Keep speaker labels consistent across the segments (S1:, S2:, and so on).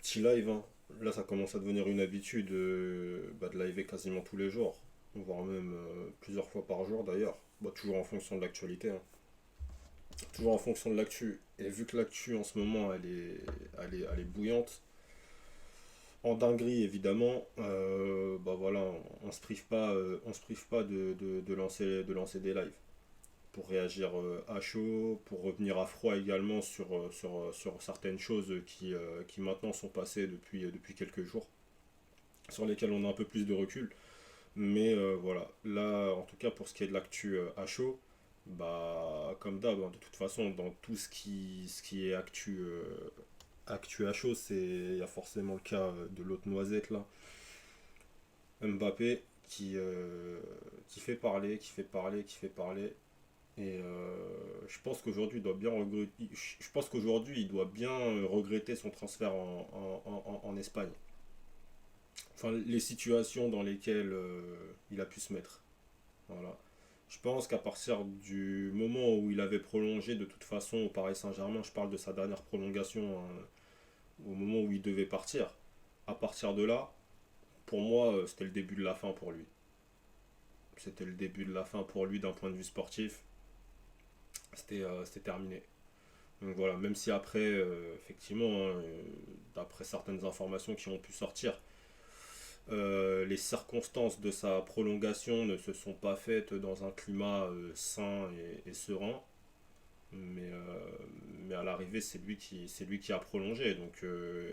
S1: petits lives, hein. Là, ça commence à devenir une habitude de liver quasiment tous les jours, voire même plusieurs fois par jour d'ailleurs. Bah, toujours en fonction de l'actualité, hein. Toujours en fonction de l'actu. Et vu que l'actu en ce moment, elle est bouillante, en dinguerie évidemment, bah voilà, on se prive pas, on se prive pas de lancer des lives pour réagir à chaud, pour revenir à froid également sur certaines choses qui maintenant sont passées depuis quelques jours, sur lesquelles on a un peu plus de recul. Mais voilà, là, en tout cas, pour ce qui est de l'actu à chaud, bah, comme d'hab, hein, de toute façon, dans tout ce qui est actu à chaud, il y a forcément le cas de l'autre noisette là, Mbappé, qui fait parler, qui fait parler, qui fait parler. Et je pense qu'aujourd'hui, il doit bien regretter, je pense qu'aujourd'hui, il doit bien regretter son transfert en Espagne. Enfin, les situations dans lesquelles il a pu se mettre. Voilà. Je pense qu'à partir du moment où il avait prolongé de toute façon au Paris Saint-Germain, je parle de sa dernière prolongation, hein, au moment où il devait partir, à partir de là, pour moi, c'était le début de la fin pour lui. C'était le début de la fin pour lui d'un point de vue sportif. C'était terminé. Donc voilà, même si après, effectivement, hein, d'après certaines informations qui ont pu sortir, les circonstances de sa prolongation ne se sont pas faites dans un climat sain et serein. Mais, mais à l'arrivée, c'est lui qui a prolongé. Donc,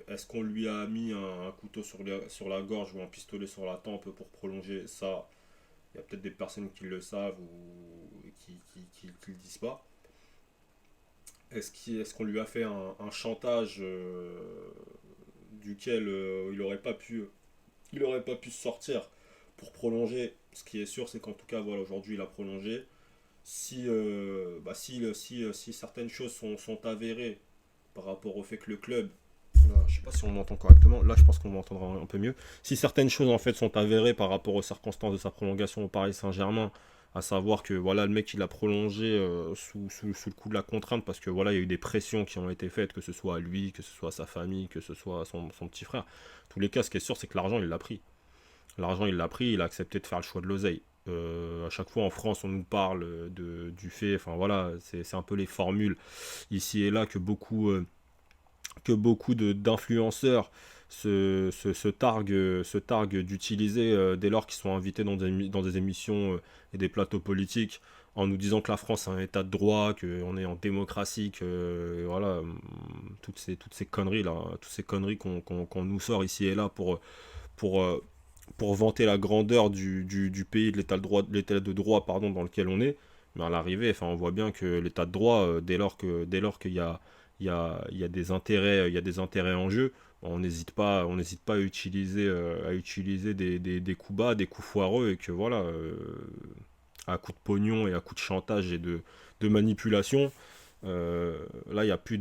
S1: est-ce qu'on lui a mis un couteau sur la gorge ou un pistolet sur la tempe pour prolonger ça? Il y a peut-être des personnes qui le savent ou qui le disent pas. Est-ce qu'on lui a fait un chantage duquel il aurait pas pu se sortir pour prolonger? Ce qui est sûr, c'est qu'en tout cas, voilà, aujourd'hui, il a prolongé. Si certaines choses sont avérées par rapport au fait que le club, je sais pas si on m'entend correctement, là je pense qu'on m'entendra un peu mieux. Si certaines choses en fait sont avérées par rapport aux circonstances de sa prolongation au Paris Saint-Germain, à savoir que voilà le mec il a prolongé sous le coup de la contrainte parce que voilà il y a eu des pressions qui ont été faites, que ce soit à lui, que ce soit à sa famille, que ce soit à son petit frère. En tous les cas, ce qui est sûr, c'est que l'argent il l'a pris. L'argent, il l'a pris, il a accepté de faire le choix de l'oseille. À chaque fois en France, on nous parle du fait, enfin voilà, c'est un peu les formules ici et là que beaucoup d'influenceurs se targuent d'utiliser dès lors qu'ils sont invités dans des émissions et des plateaux politiques en nous disant que la France est un état de droit, qu'on est en démocratie, que voilà, toutes ces conneries là, toutes ces conneries qu'on nous sort ici et là pour, euh, pour vanter la grandeur du pays, de l'état de droit pardon, dans lequel on est. Mais à l'arrivée, enfin, on voit bien que l'état de droit, dès lors qu'il y a des intérêts en jeu, on n'hésite pas à utiliser des coups bas, des coups foireux, et que voilà, à coup de pognon et à coup de chantage et de manipulation, là, il n'y a plus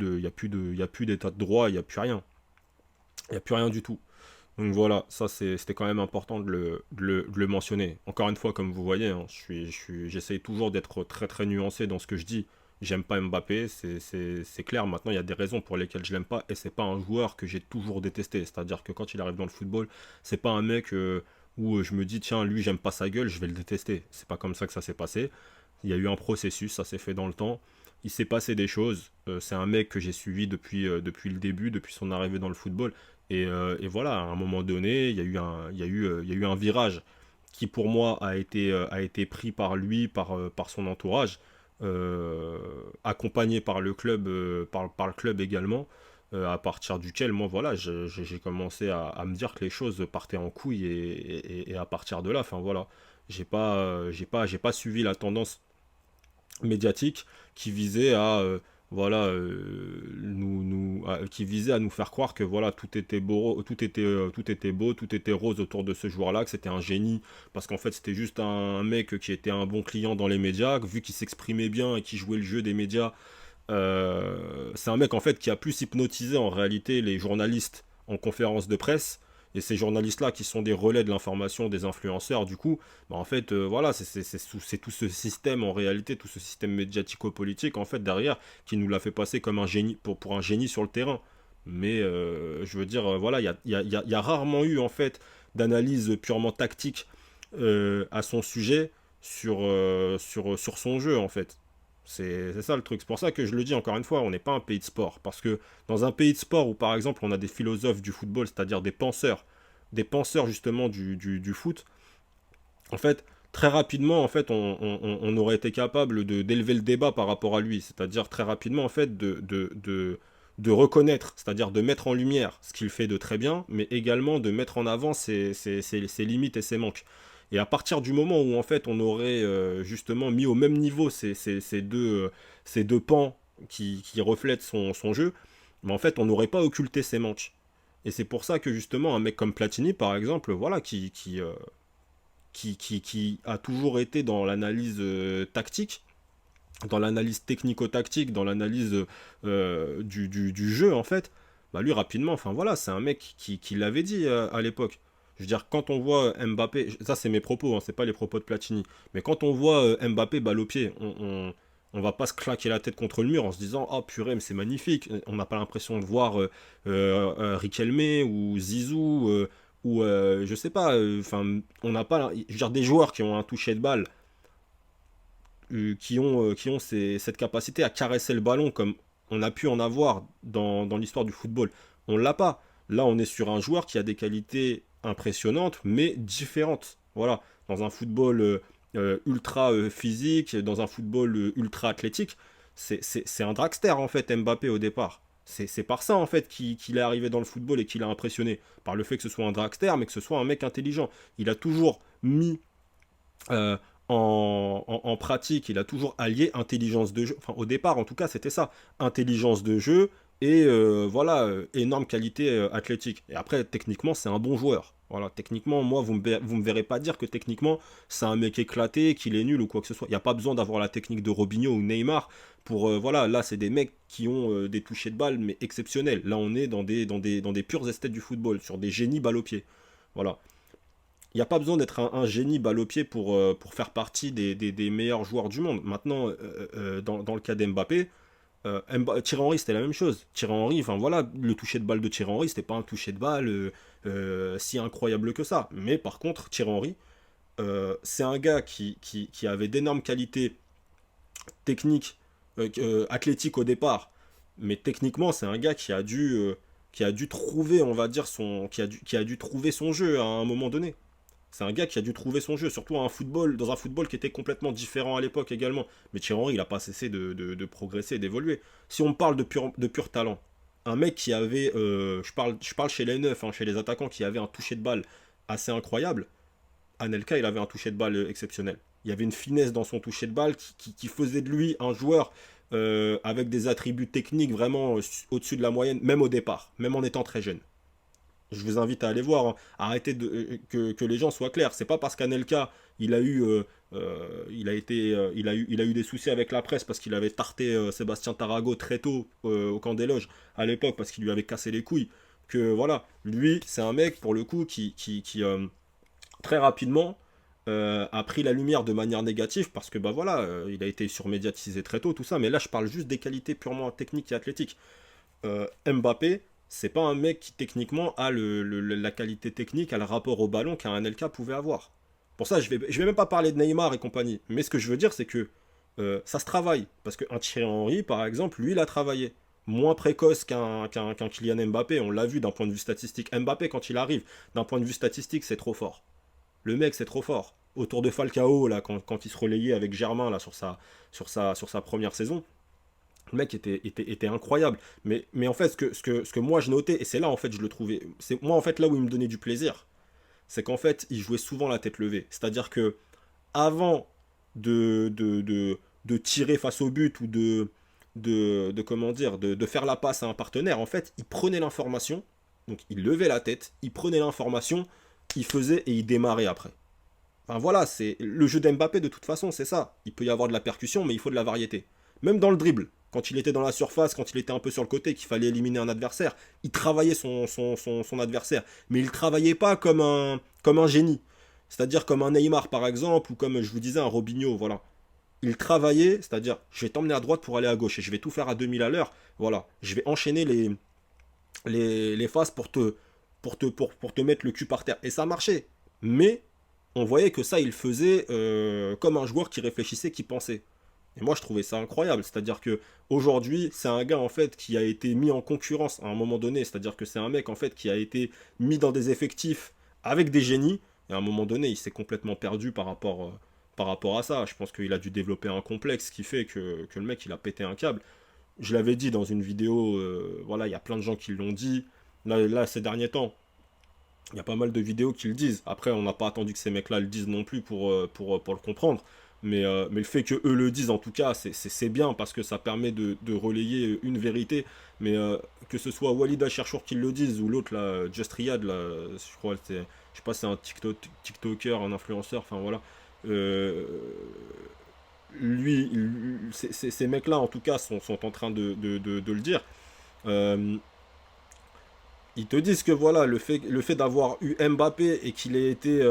S1: d'état de droit, il n'y a plus rien. Il n'y a plus rien du tout. Donc voilà, ça c'était quand même important de le mentionner. Encore une fois, comme vous voyez, hein, j'essaye toujours d'être très très nuancé dans ce que je dis. J'aime pas Mbappé, c'est clair. Maintenant, il y a des raisons pour lesquelles je l'aime pas, et c'est pas un joueur que j'ai toujours détesté. C'est-à-dire que quand il arrive dans le football, c'est pas un mec où je me dis tiens, lui j'aime pas sa gueule, je vais le détester. C'est pas comme ça que ça s'est passé. Il y a eu un processus, ça s'est fait dans le temps. Il s'est passé des choses. C'est un mec que j'ai suivi depuis le début, depuis son arrivée dans le football. Et voilà, à un moment donné, il y a eu un virage qui pour moi a été pris par lui, par son entourage, accompagné par le club, par le club également, à partir duquel moi voilà, j'ai commencé à me dire que les choses partaient en couille, et à partir de là, enfin voilà, j'ai pas suivi la tendance médiatique qui visait à voilà qui visait à nous faire croire que voilà tout était beau, tout était rose autour de ce joueur-là, que c'était un génie parce qu'en fait c'était juste un mec qui était un bon client dans les médias, vu qu'il s'exprimait bien et qui jouait le jeu des médias. C'est un mec en fait qui a plus hypnotisé en réalité les journalistes en conférence de presse, et ces journalistes-là qui sont des relais de l'information des influenceurs, du coup, bah en fait, voilà, c'est tout ce système en réalité, tout ce système médiatico-politique en fait derrière qui nous l'a fait passer comme un génie pour un génie sur le terrain. Mais je veux dire, voilà, il y a rarement eu en fait d'analyse purement tactique à son sujet sur son jeu en fait. C'est ça le truc. C'est pour ça que je le dis encore une fois, on n'est pas un pays de sport. Parce que dans un pays de sport où par exemple on a des philosophes du football, c'est-à-dire des penseurs justement du foot, en fait, très rapidement, en fait, on aurait été capable d'élever le débat par rapport à lui. C'est-à-dire très rapidement, en fait, de reconnaître, c'est-à-dire de mettre en lumière ce qu'il fait de très bien, mais également de mettre en avant ses limites et ses manques. Et à partir du moment où, en fait, on aurait justement mis au même niveau ces deux pans qui reflètent son jeu, mais en fait, on n'aurait pas occulté ses manques. Et c'est pour ça que justement un mec comme Platini, par exemple, voilà, qui a toujours été dans l'analyse tactique, dans l'analyse technico-tactique, dans l'analyse du jeu en fait, bah lui rapidement, enfin voilà, c'est un mec qui l'avait dit à l'époque. Je veux dire, quand on voit Mbappé, ça c'est mes propos, hein, c'est pas les propos de Platini, mais quand on voit Mbappé balle au pied, on va pas se claquer la tête contre le mur en se disant oh purée mais c'est magnifique. On n'a pas l'impression de voir Riquelme ou Zizou ou je sais pas. Enfin, on n'a pas. Je veux dire des joueurs qui ont un toucher de balle, qui ont cette capacité à caresser le ballon comme on a pu en avoir dans l'histoire du football. On l'a pas. Là, on est sur un joueur qui a des qualités impressionnantes, mais différentes. Voilà, dans un football ultra physique, dans un football ultra athlétique, c'est un dragster en fait, Mbappé au départ. C'est par ça en fait qu'il est arrivé dans le football et qu'il a impressionné. Par le fait que ce soit un dragster, mais que ce soit un mec intelligent. Il a toujours mis euh, en pratique, il a toujours allié intelligence de jeu. Enfin, au départ, en tout cas, c'était ça. Intelligence de jeu et voilà, énorme qualité athlétique. Et après, techniquement, c'est un bon joueur. Voilà, techniquement, moi, vous me verrez pas dire que techniquement, c'est un mec éclaté, qu'il est nul ou quoi que ce soit. Il n'y a pas besoin d'avoir la technique de Robinho ou Neymar pour. Voilà, là, c'est des mecs qui ont des touchés de balle, mais exceptionnels. Là, on est dans des purs esthètes du football, sur des génies balle au pied. Voilà. Il n'y a pas besoin d'être un génie balle au pied pour faire partie des meilleurs joueurs du monde. Maintenant, dans le cas d'Mbappé, Thierry Henry, c'était la même chose. Thierry Henry, enfin voilà, le toucher de balle de Thierry Henry, c'était pas un toucher de balle si incroyable que ça. Mais par contre, Thierry Henry, c'est un gars qui avait d'énormes qualités techniques, athlétiques au départ. Mais techniquement, c'est un gars qui a dû trouver, on va dire, qui a dû trouver son jeu à un moment donné. C'est un gars qui a dû trouver son jeu, surtout dans un football qui était complètement différent à l'époque également. Mais Thierry Henry, il n'a pas cessé de progresser et d'évoluer. Si on parle de pur talent, un mec qui avait, je parle chez les neufs, hein, chez les attaquants, qui avait un toucher de balle assez incroyable, Anelka, il avait un toucher de balle exceptionnel. Il y avait une finesse dans son toucher de balle qui faisait de lui un joueur avec des attributs techniques vraiment au-dessus de la moyenne, même au départ, même en étant très jeune. Je vous invite à aller voir, hein. Arrêtez que les gens soient clairs. C'est pas parce qu'Anelka il a eu il a eu des soucis avec la presse parce qu'il avait tarté Sébastien Tarago très tôt au camp des loges à l'époque parce qu'il lui avait cassé les couilles que voilà, lui c'est un mec pour le coup qui très rapidement a pris la lumière de manière négative parce que bah voilà, il a été surmédiatisé très tôt tout ça, mais là je parle juste des qualités purement techniques et athlétiques. Mbappé, c'est pas un mec qui techniquement a la qualité technique, a le rapport au ballon qu'un Anelka pouvait avoir. Pour ça, je vais même pas parler de Neymar et compagnie. Mais ce que je veux dire, c'est que ça se travaille. Parce qu'un Thierry Henry, par exemple, lui, il a travaillé. Moins précoce qu'un Kylian Mbappé, on l'a vu d'un point de vue statistique. Mbappé, quand il arrive, d'un point de vue statistique, c'est trop fort. Le mec, c'est trop fort. Autour de Falcao, là, quand il se relayait avec Germain là, sur sa première saison, le mec était incroyable. Mais en fait, ce que moi je notais, et c'est là en fait je le trouvais, c'est moi en fait là où il me donnait du plaisir, c'est qu'en fait il jouait souvent la tête levée. C'est-à-dire que avant de tirer face au but ou comment dire, de faire la passe à un partenaire, en fait il prenait l'information, donc il levait la tête, il prenait l'information, il faisait et il démarrait après. Enfin voilà, c'est le jeu d'Mbappé de toute façon, c'est ça. Il peut y avoir de la percussion, mais il faut de la variété. Même dans le dribble, quand il était dans la surface, quand il était un peu sur le côté, qu'il fallait éliminer un adversaire, il travaillait son adversaire. Mais il ne travaillait pas comme un génie. C'est-à-dire comme un Neymar par exemple, ou comme je vous disais un Robinho, voilà. Il travaillait, c'est-à-dire je vais t'emmener à droite pour aller à gauche, et je vais tout faire à 2000 à l'heure. Voilà, je vais enchaîner les phases pour te mettre le cul par terre. Et ça marchait. Mais on voyait que ça, il faisait comme un joueur qui réfléchissait, qui pensait. Et moi, je trouvais ça incroyable. C'est-à-dire que aujourd'hui, c'est un gars en fait qui a été mis en concurrence à un moment donné. C'est-à-dire que c'est un mec en fait qui a été mis dans des effectifs avec des génies. Et à un moment donné, il s'est complètement perdu par rapport à ça. Je pense qu'il a dû développer un complexe qui fait que le mec, il a pété un câble. Je l'avais dit dans une vidéo, voilà, il y a plein de gens qui l'ont dit. Là, ces derniers temps, il y a pas mal de vidéos qui le disent. Après, on n'a pas attendu que ces mecs-là le disent non plus pour le comprendre. Mais le fait que eux le disent, en tout cas, c'est bien parce que ça permet de relayer une vérité. Mais que ce soit Walid Acharchour qui le dise ou l'autre, là, Just Riyad, là, je crois, je sais pas, c'est un TikToker, un influenceur, enfin voilà. Euh, Lui, ces mecs-là, en tout cas, sont en train de le dire. Euh, Ils te disent que voilà, le fait d'avoir eu Mbappé et qu'il ait été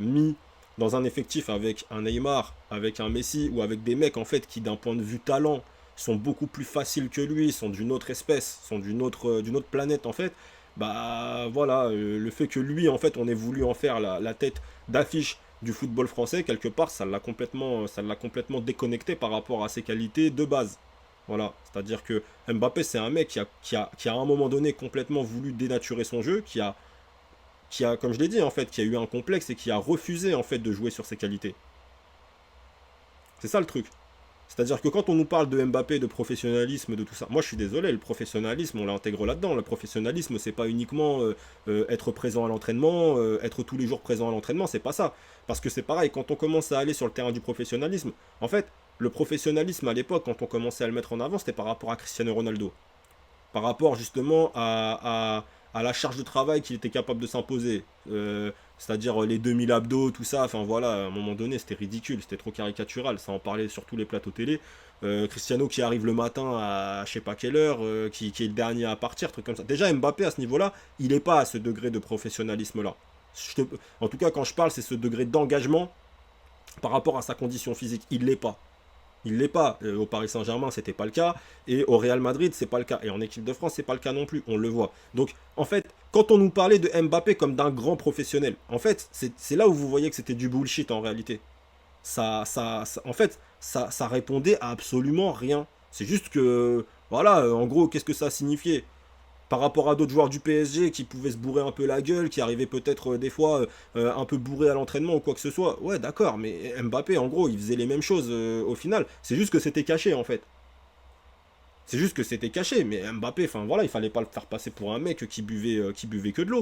S1: mis dans un effectif avec un Neymar, avec un Messi ou avec des mecs en fait qui d'un point de vue talent sont beaucoup plus faciles que lui, sont d'une autre espèce, sont d'une autre planète en fait, bah voilà, le fait que lui en fait on ait voulu en faire la tête d'affiche du football français, quelque part ça l'a complètement déconnecté par rapport à ses qualités de base. Voilà, c'est-à-dire que Mbappé, c'est un mec qui a à un moment donné complètement voulu dénaturer son jeu, comme je l'ai dit, en fait, qui a eu un complexe et qui a refusé, en fait, de jouer sur ses qualités. C'est ça le truc. C'est-à-dire que quand on nous parle de Mbappé, de professionnalisme, de tout ça, moi je suis désolé, le professionnalisme, on l'intègre là-dedans. Le professionnalisme, c'est pas uniquement être présent à l'entraînement, être tous les jours présent à l'entraînement, c'est pas ça. Parce que c'est pareil, quand on commence à aller sur le terrain du professionnalisme, en fait, le professionnalisme à l'époque, quand on commençait à le mettre en avant, c'était par rapport à Cristiano Ronaldo, par rapport justement à la charge de travail qu'il était capable de s'imposer. C'est-à-dire les 2000 abdos, tout ça, enfin voilà, à un moment donné c'était ridicule, c'était trop caricatural, ça en parlait sur tous les plateaux télé. Cristiano qui arrive le matin à je sais pas quelle heure, qui est le dernier à partir, truc comme ça. Déjà Mbappé à ce niveau-là, il n'est pas à ce degré de professionnalisme-là. En tout cas quand je parle, c'est ce degré d'engagement par rapport à sa condition physique, il l'est pas. Il l'est pas. Au Paris Saint-Germain, c'était pas le cas. Et au Real Madrid, c'est pas le cas. Et en équipe de France, c'est pas le cas non plus. On le voit. Donc, en fait, quand on nous parlait de Mbappé comme d'un grand professionnel, en fait, c'est là où vous voyez que c'était du bullshit en réalité. En fait, ça répondait à absolument rien. C'est juste que, voilà, en gros, qu'est-ce que ça signifiait par rapport à d'autres joueurs du PSG qui pouvaient se bourrer un peu la gueule, qui arrivaient peut-être des fois un peu bourrés à l'entraînement ou quoi que ce soit. Ouais, d'accord, mais Mbappé, en gros, il faisait les mêmes choses au final. C'est juste que c'était caché, en fait. C'est juste que c'était caché, mais Mbappé, enfin voilà, il fallait pas le faire passer pour un mec qui buvait que de l'eau.